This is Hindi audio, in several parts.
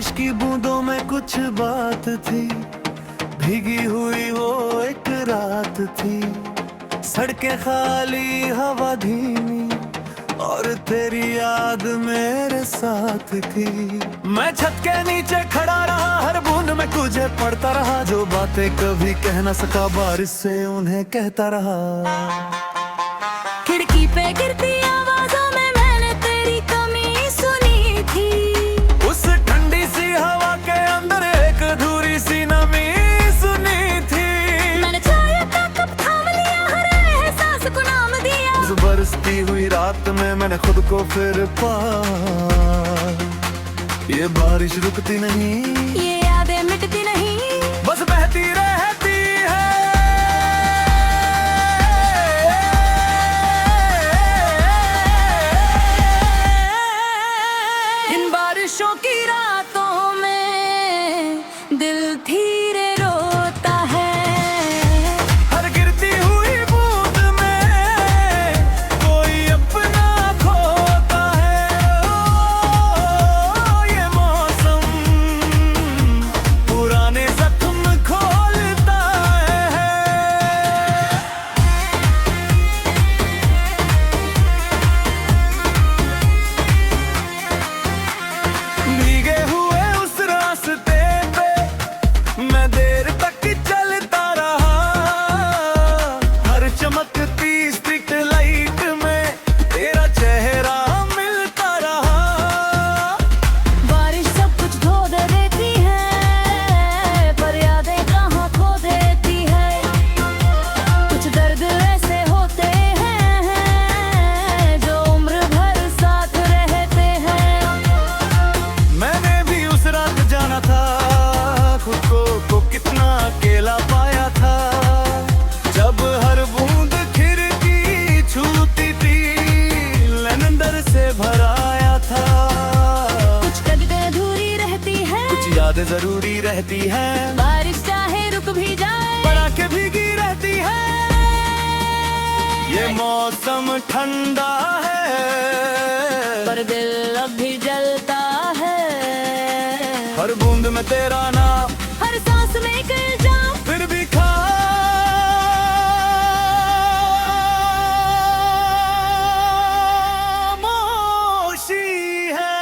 बारिश की बूंदों में कुछ बात थी, भीगी हुई वो एक रात थी। सड़कें खाली, हवा धीमी, और तेरी याद मेरे साथ थी। मैं छत के नीचे खड़ा रहा, हर बूंद में तुझे पढ़ता रहा। जो बातें कभी कह न सका, बारिश से उन्हें कहता रहा। खिड़की पे गिरती आवाज़ों में मैंने तेरी कमी सुनी थी। उस ठंडी सी हवा के अंदर एक अधूरी सी नमी सुनी थी। मैंने चाय का कप थाम लिया, हर एहसास को नाम दिया। उस बरसती हुई रात में मैंने खुद को फिर पाया। ये बारिश रुकती नहीं, ये यादें मिटती नहीं, बस बहती रहती है। इन बारिशों की रातों में दिल धीरे रोता है। हर गिरती हुई बूंद में कोई अपना खोता है। ओ, ये मौसम पुराने जख्म खोलता है। भीगे हुए उस रास्ते पे मैं देर तक चलता रहा। हर चमकती स्ट्रीट लाइट में तेरा चेहरा मिलता रहा। बारिश सब कुछ धो देती है, पर यादें कहाँ खो देती है। कुछ दर्द ऐसे होते हैं जो उम्र भर साथ रहते हैं। मैंने भी उस रात जाना था, खुद को कितना अकेला पाया था। जब हर बूंद खिड़की छूती थी, लंदर से भराया था। कुछ कदमें अधूरी रहती है, कुछ यादें जरूरी रहती हैं, बारिश चाहे रुक भी जाए, पर आंखें भीगी रहती है। ये मौसम ठंडा है, पर दिल अब भी जलता है। हर बूंद में तेरा नाम, हर सांस में एक इल्जाम, फिर भी खामोशी है।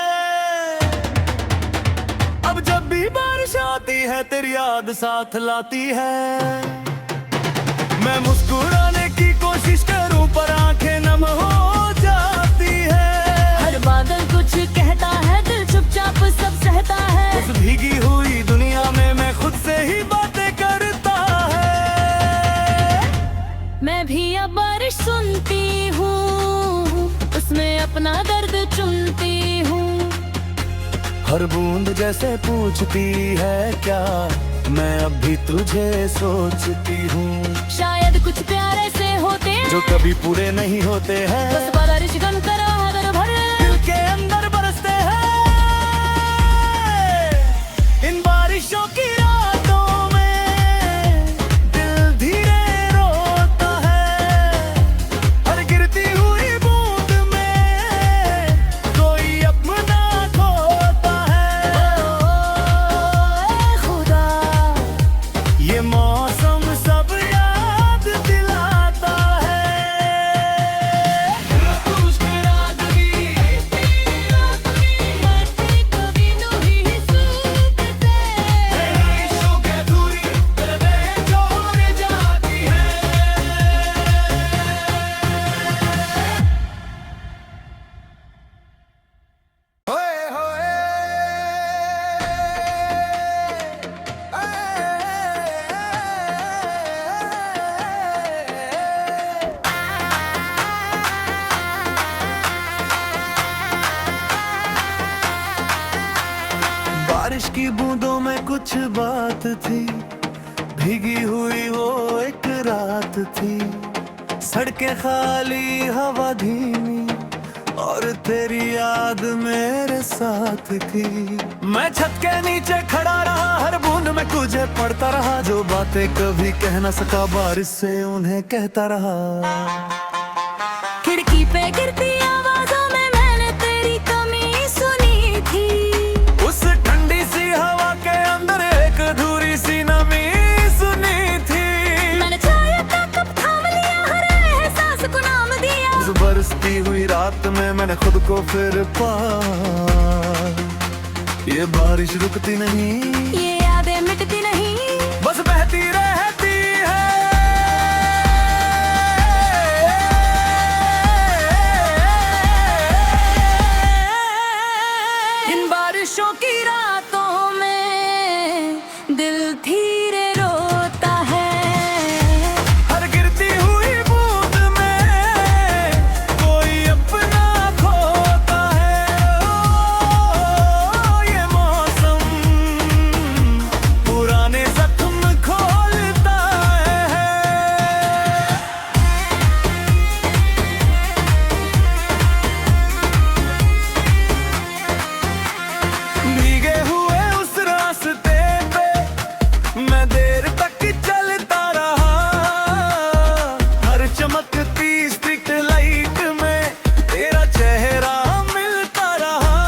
अब जब भी बारिश आती है, तेरी याद साथ लाती है। मैं मुस्कुराने की कोशिश करूं, पर आंखें नम हो जाती है। हर बादल कुछ कहता है, दिल चुपचाप सब सहता है। उस भीगी हुई दुनिया में मैं खुद से ही बातें करता है। मैं भी अब बारिश सुनती हूँ, उसमें अपना दर्द चुनती हूँ। हर बूंद जैसे पूछती है, क्या मैं अब भी तुझे सोचती हूँ। शायद कुछ प्यार ऐसे होते हैं जो कभी पूरे नहीं होते हैं, बस बारिश गम करा हर भर दिल के अंदर बरसते हैं। इन बारिशों की रातों में दिल धीरे रोता है। हर गिरती हुई बूंद में कोई अपना खोता है। ओ खुदा, ये मौसम सब याद दिलाता है। बारिश की बूंदों में कुछ बात थी, भीगी हुई वो एक रात थी। सड़कें खाली, हवा धीमी, और तेरी याद मेरे साथ थी। मैं छत के नीचे खड़ा रहा, हर बूंद में तुझे पढ़ता रहा। जो बातें कभी कह न सका, बारिश से उन्हें कहता रहा। खिड़की पे गिरती आवाज़ों में मैंने तेरी कमी सुनी थी। उस ठंडी सी रात में मैंने खुद को फिर पाया। ये बारिश रुकती नहीं, ये यादें मिटती नहीं, बस बहती रहती है। इन बारिशों की रातों में दिल धीरे रोता है। हर गिरती हुई बूंद में कोई अपना खोता है। ओ, ये मौसम पुराने जख्म खोलता है। भीगे हुए उस रास्ते पे मैं देर तक चलता रहा। हर चमकती स्ट्रीट लाइट में तेरा चेहरा मिलता रहा।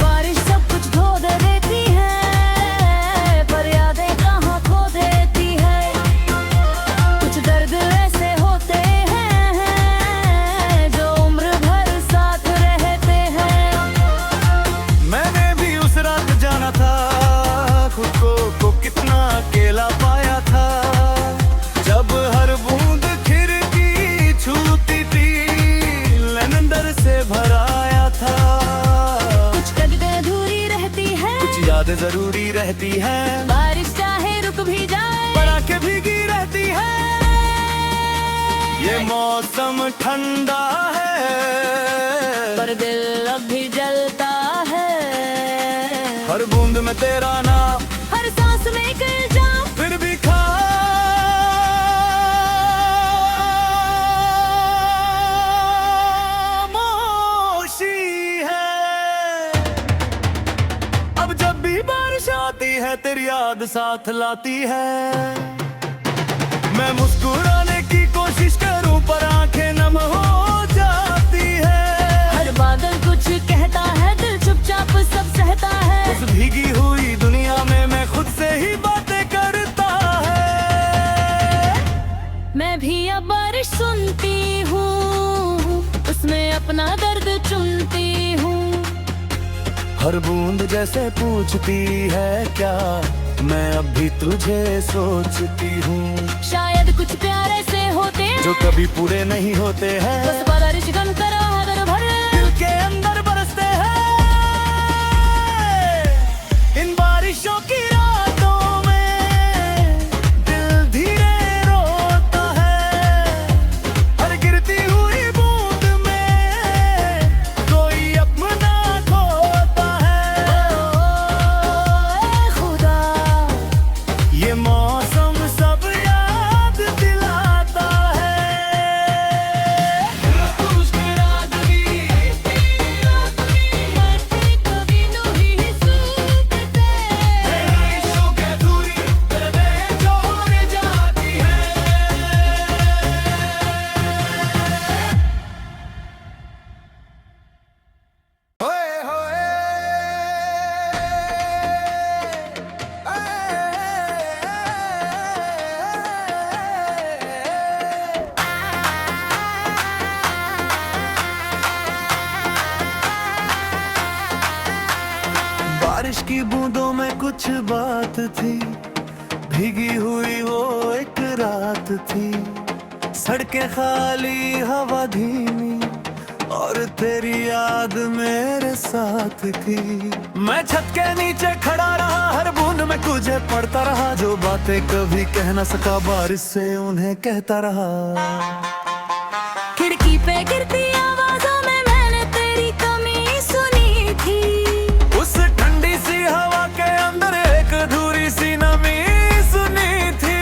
बारिश सब कुछ धो देती है, पर यादें कहाँ खो देती है। कुछ दर्द ऐसे होते हैं जो उम्र भर साथ रहते हैं। मैंने भी उस रात जाना था, खुद को कितना अकेला पाया था। जब हर बूंद खिड़की छूती थी, लंदर से भराया था। कुछ कदमें अधूरी रहती है, कुछ यादें जरूरी रहती है, बारिश चाहे रुक भी जाए, पर आंखें भीगी रहती है। ये मौसम ठंडा है, पर दिल अब भी जलता है। हर बूंद में तेरा नाम, हर सांस में एक इल्जाम, फिर भी खामोशी है। अब जब भी बारिश आती है तेरी याद साथ लाती है। मैं मुस्कुराने की कोशिश करूं पर आंखें नम हो जाती है। हर बादल कुछ कहता है, दिल चुपचाप सब सहता है। उस भीगी हुई दुनिया में मैं खुद से ही बातें करता है। मैं भी अब बारिश सुनती हूँ, उसमें अपना दर्द चुनती हूँ। हर बूंद जैसे पूछती है क्या मैं अब भी तुझे सोचती हूँ। शायद कुछ प्यार ऐसे होते हैं जो कभी पूरे नहीं होते हैं, बस बारिश गम करा अगर भर दिल के अंदर बरसते हैं। इन बारिशों की रातों में दिल धीरे रोता है। हर गिरती हुई बूंद में कोई अपना खोता है। ए खुदा, ये मौसम सब याद दिलाता है। कभी नहीं सूखते। बारिशों के दूरी दर्दें जोड़ जाती है। होए होए बारिश की बूंदों में कुछ बात थी, भीगी हुई वो एक रात थी। सड़कें खाली, हवा धीमी, और तेरी याद मेरे साथ थी। मैं छत के नीचे खड़ा रहा, हर बूंद में तुझे पढ़ता रहा। जो बातें कभी कह न सका बारिश से उन्हें कहता रहा। खिड़की पे गिरती आवाजों में मैंने तेरी कमी सुनी थी। उस ठंडी सी हवा के अंदर एक अधूरी सी नमी सुनी थी।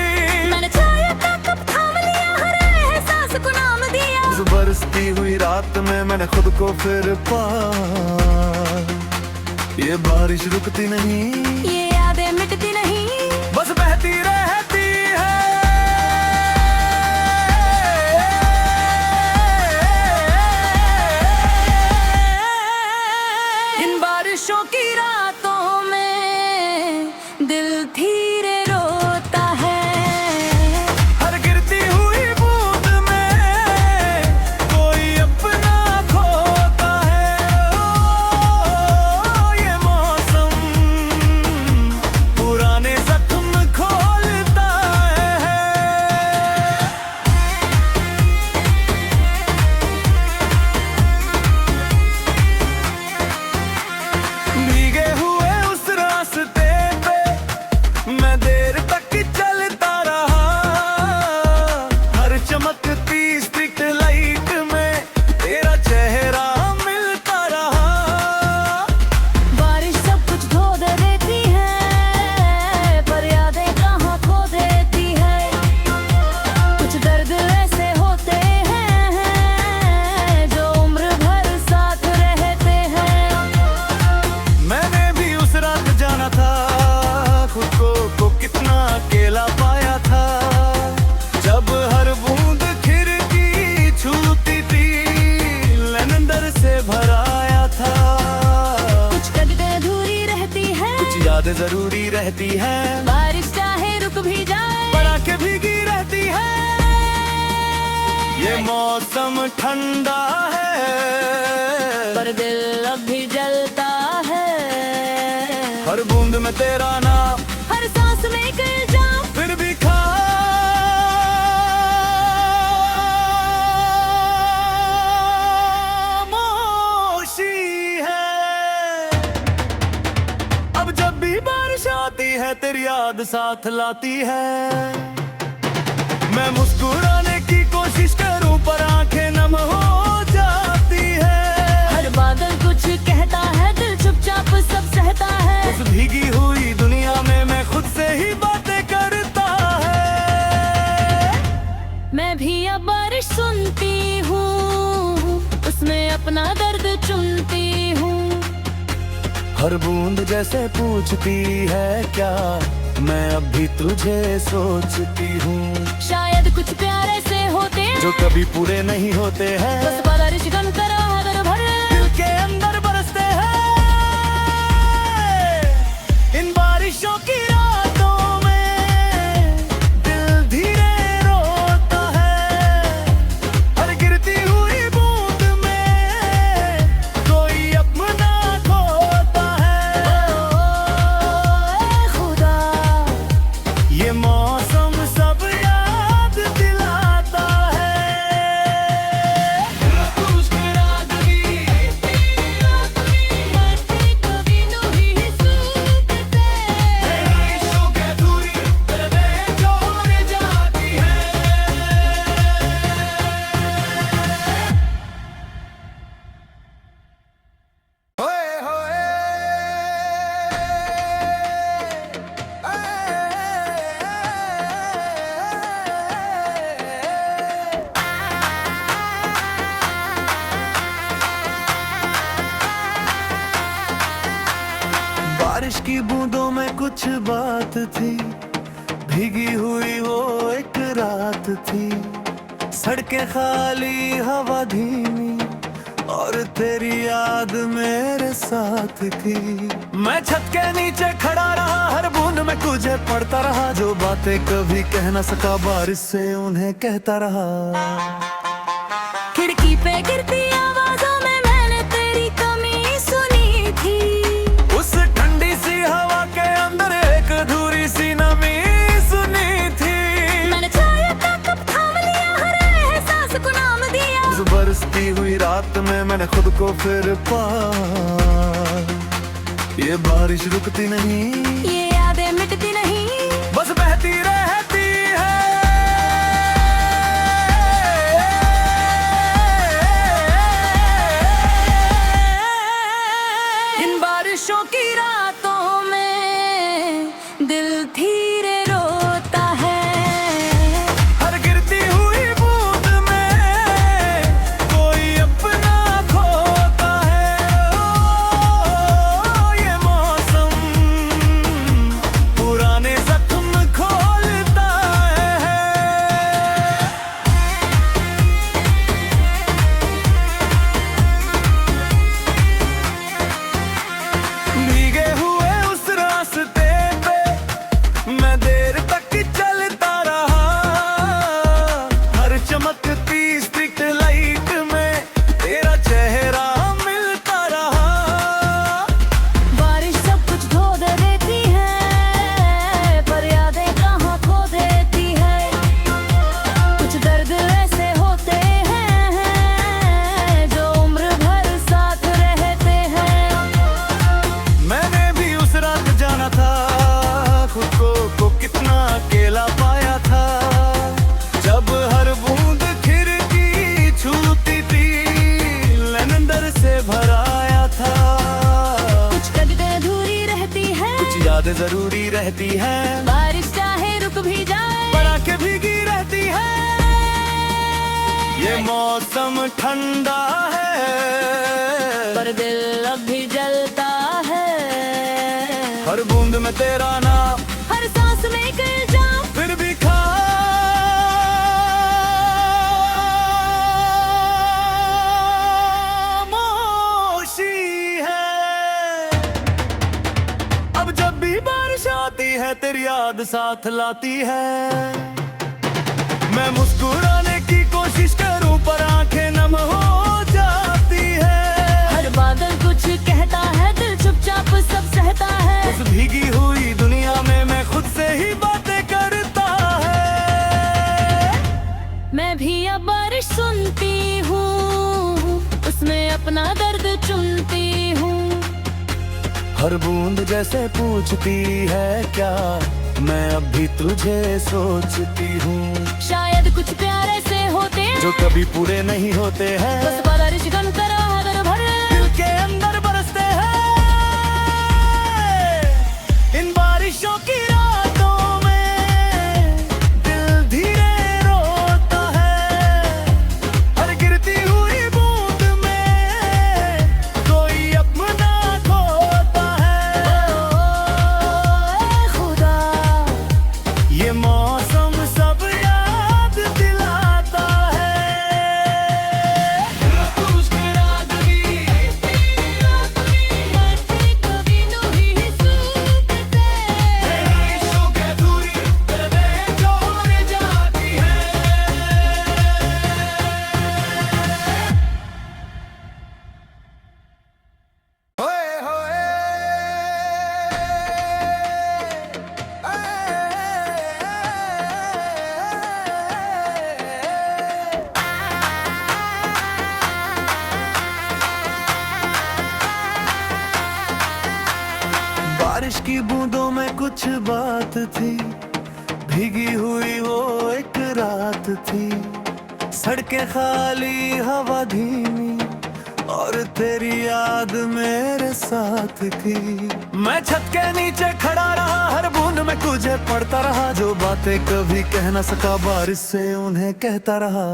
मैंने चाय का कप थाम लिया, हर एहसास को नाम दिया। उस बरसती हुई रात में मैंने खुद को फिर पाया। ये बारिश रुकती नहीं, ये यादें मिटती नहीं, बस बहती रहती है। इन बारिशों की रातों में दिल धीरे रोता है। हर गिरती हुई बूंद में कोई अपना यादें जरूरी रहती हैं। बारिश चाहे रुक भी जाए पर आंखें भीगी रहती है। ये मौसम ठंडा है पर दिल अब भी जलता है। हर बूंद में तेरा नाम, हर सांस में एक इल्जाम, फिर भी खामोशी है। अब जब भी बारिश आती है तेरी याद साथ लाती है। मैं मुस्कुराने की कोशिश करूं पर आंखें नम हो जाती है। हर बादल कुछ कहता है, दिल चुपचाप सब सहता है। उस भीगी हुई दुनिया में मैं खुद से ही बातें करता है। मैं भी अब बारिश सुनती हूँ, उसमें अपना दर्द चुनती हूँ। हर बूंद जैसे पूछती है क्या मैं अब भी तुझे सोचती हूँ। शायद कुछ प्यार ऐसे होते हैं जो कभी पूरे नहीं होते हैं। बस बारिश गम करा अगर भर दिल के अंदर बरसते हैं। इन बारिशों की रातों में दिल धीरे रोता है। हर गिरती हुई बूंद में कोई अपना खोता है। ए खुदा, ये मौसम सब याद दिलाता है। कभी नहीं सूखते। बारिशों के दूरी में जोर जाती है। होए होए बारिश की बूंदों में कुछ बात थी, भीगी हुई वो एक रात थी। सड़कें खाली, हवा धीमी और तेरी याद मेरे साथ थी। मैं छत के नीचे खड़ा रहा, हर बूंद में तुझे पढ़ता रहा। जो बातें कभी कह न सका बारिश से उन्हें कहता रहा। खिड़की पे गिरती आवाजों में मैंने तेरी कमी सुनी थी। उस ठंडी सी हवा के अंदर एक अधूरी सी नमी सुनी थी। मैंने चाय का कप थाम लिया, हर एहसास को नाम दिया। उस बरसती हुई रात में मैंने खुद को फिर पाया। ये बारिश रुकती नहीं, ये यादें मिटती नहीं, बस बहती रहती है। इन बारिशों की रातों में दिल धीरे रोता है। हर गिरती हुई बूंद में कोई अपना खोता है। ओ, ये मौसम पुराने जख्म खोलता है। भीगे हुए उस रास्ते पे मैं देर तक चलता रहा। हर चमकती स्ट्रीट लाइट में तेरा चेहरा मिलता रहा। बारिश सब कुछ धो देती है, पर यादें कहाँ खो देती है। कुछ दर्द ऐसे होते हैं जो उम्र भर साथ रहते हैं। मैंने भी उस रात जाना था, खुद को कितना अकेला पाया था। जब हर बूंद खिड़की छूती थी, लंदर से भराया था। कुछ कदरें अधूरी रहती है, कुछ यादें जरूरी रहती हैं। बारिश चाहे रुक भी जाए पर आंखें भीगी रहती है। ये मौसम ठंडा है पर दिल अब भी जलता है। हर बूंद में तेरा नाम, हर सांस में एक इल्जाम, फिर भी खामोशी है। अब जब भी है तेरी याद साथ लाती है। मैं मुस्कुराने की कोशिश करूं पर आंखें नम हो जाती है। हर बादल कुछ कहता है, दिल चुपचाप सब सहता है। उस भीगी हुई दुनिया में मैं खुद से ही बातें करता है। मैं भी अब बारिश सुनती हूँ, उसमें अपना दर्द चुनती हूँ। हर बूंद जैसे पूछती है क्या मैं अब भी तुझे सोचती हूँ। शायद कुछ प्यार ऐसे होते हैं जो कभी पूरे नहीं होते हैं, बस बारिश गम करा अगर भरे दिल के अंदर बरसते हैं। इन बारिशों की रातों में दिल धीरे रोता है। हर गिरती हुई बूंद में कोई अपना खोता है। ओ खुदा, ये मौसम सब याद दिलाता है। कभी नहीं सूखते। होए होए बारिश की बूंदों में कुछ बात थी, भीगी हुई वो एक रात थी। सड़कें खाली, हवा धीमी और तेरी याद मेरे साथ थी। मैं छत के नीचे खड़ा रहा, हर बूंद में तुझे पढ़ता रहा। जो बातें कभी कह न सका बारिश से उन्हें कहता रहा।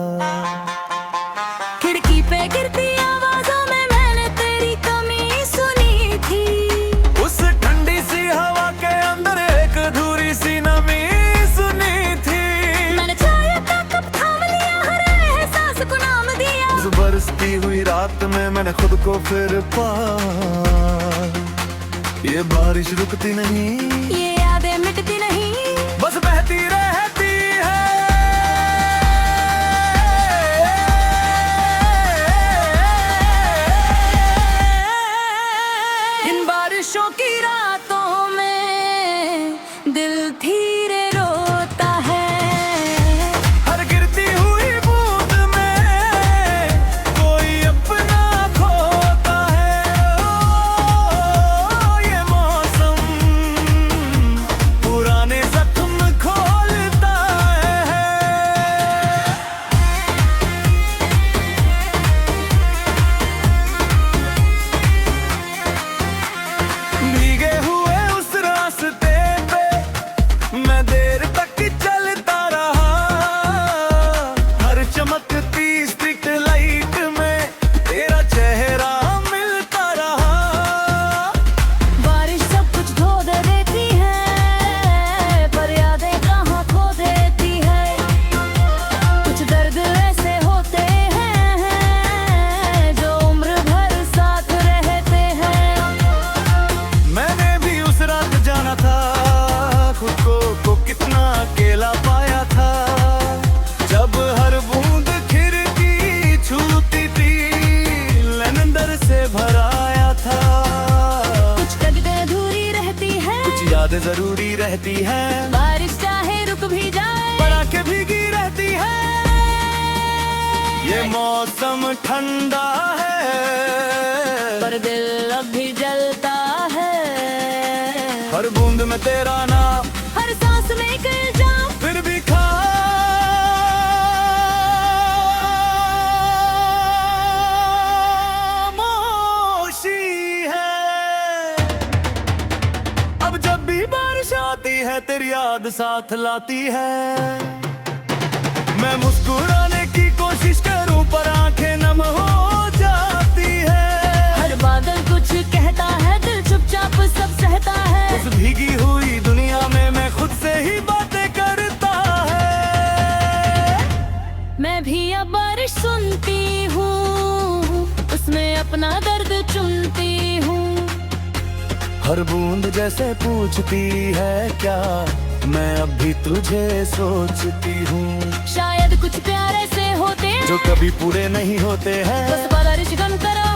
खिड़की पे गिरती आवाजों में मैंने तेरी कमी सुनी थी। उस ठंडी सी हवा के अंदर एक अधूरी सी नमी सुनी थी। मैंने चाय का कप थाम लिया, हर एहसास को नाम दिया। उस बरसती हुई रात में मैंने खुद को फिर पाया। ये बारिश रुकती नहीं, ये यादें मिटती नहीं, बस बहती रहती है। इन बारिशों की रातों में दिल धीरे रोता है। हर गिरती हुई बूंद में कोई अपना खोता है। ओ, ये मौसम पुराने जख्म खोलता है। भीगे हुए उस रास्ते पे मैं देर तक चलता रहा। हर चमकती स्ट्रीट लाइट में तेरा चेहरा मिलता रहा। बारिश सब कुछ धो देती है, पर यादें कहाँ खो देती है। कुछ दर्द ऐसे होते हैं जो उम्र भर साथ रहते हैं। मैंने भी उस रात जाना था, खुद को कितना अकेला पाया था। जब हर बूंद खिड़की छूती थी, लंदर से भराया था। कुछ कदमें अधूरी रहती है, कुछ यादें जरूरी रहती हैं, बारिश चाहे रुक भी जाए, पर आंखें भीगी रहती है। ये मौसम ठंडा है, पर दिल अब भी जलता है। हर बूंद में तेरा नाम, हर सांस में एक इल्जाम, फिर भी खामोशी है। अब जब भी बारिश आती है तेरी याद साथ लाती है। मैं मुस्कुराने की कोशिश करूं पर आंखें नम हो जाती है। हर बादल कुछ कहता है, दिल चुपचाप सब सहता है। उस भीगी हुई दुनिया में मैं खुद से ही बातें करता है। मैं भी अब बारिश सुनती हूँ, उसमें अपना दर्द चुनती हूँ। हर बूंद जैसे पूछती है क्या मैं अब भी तुझे सोचती हूँ। शायद कुछ प्यार ऐसे होते हैं जो कभी पूरे नहीं होते हैं। बस बारिश गम करो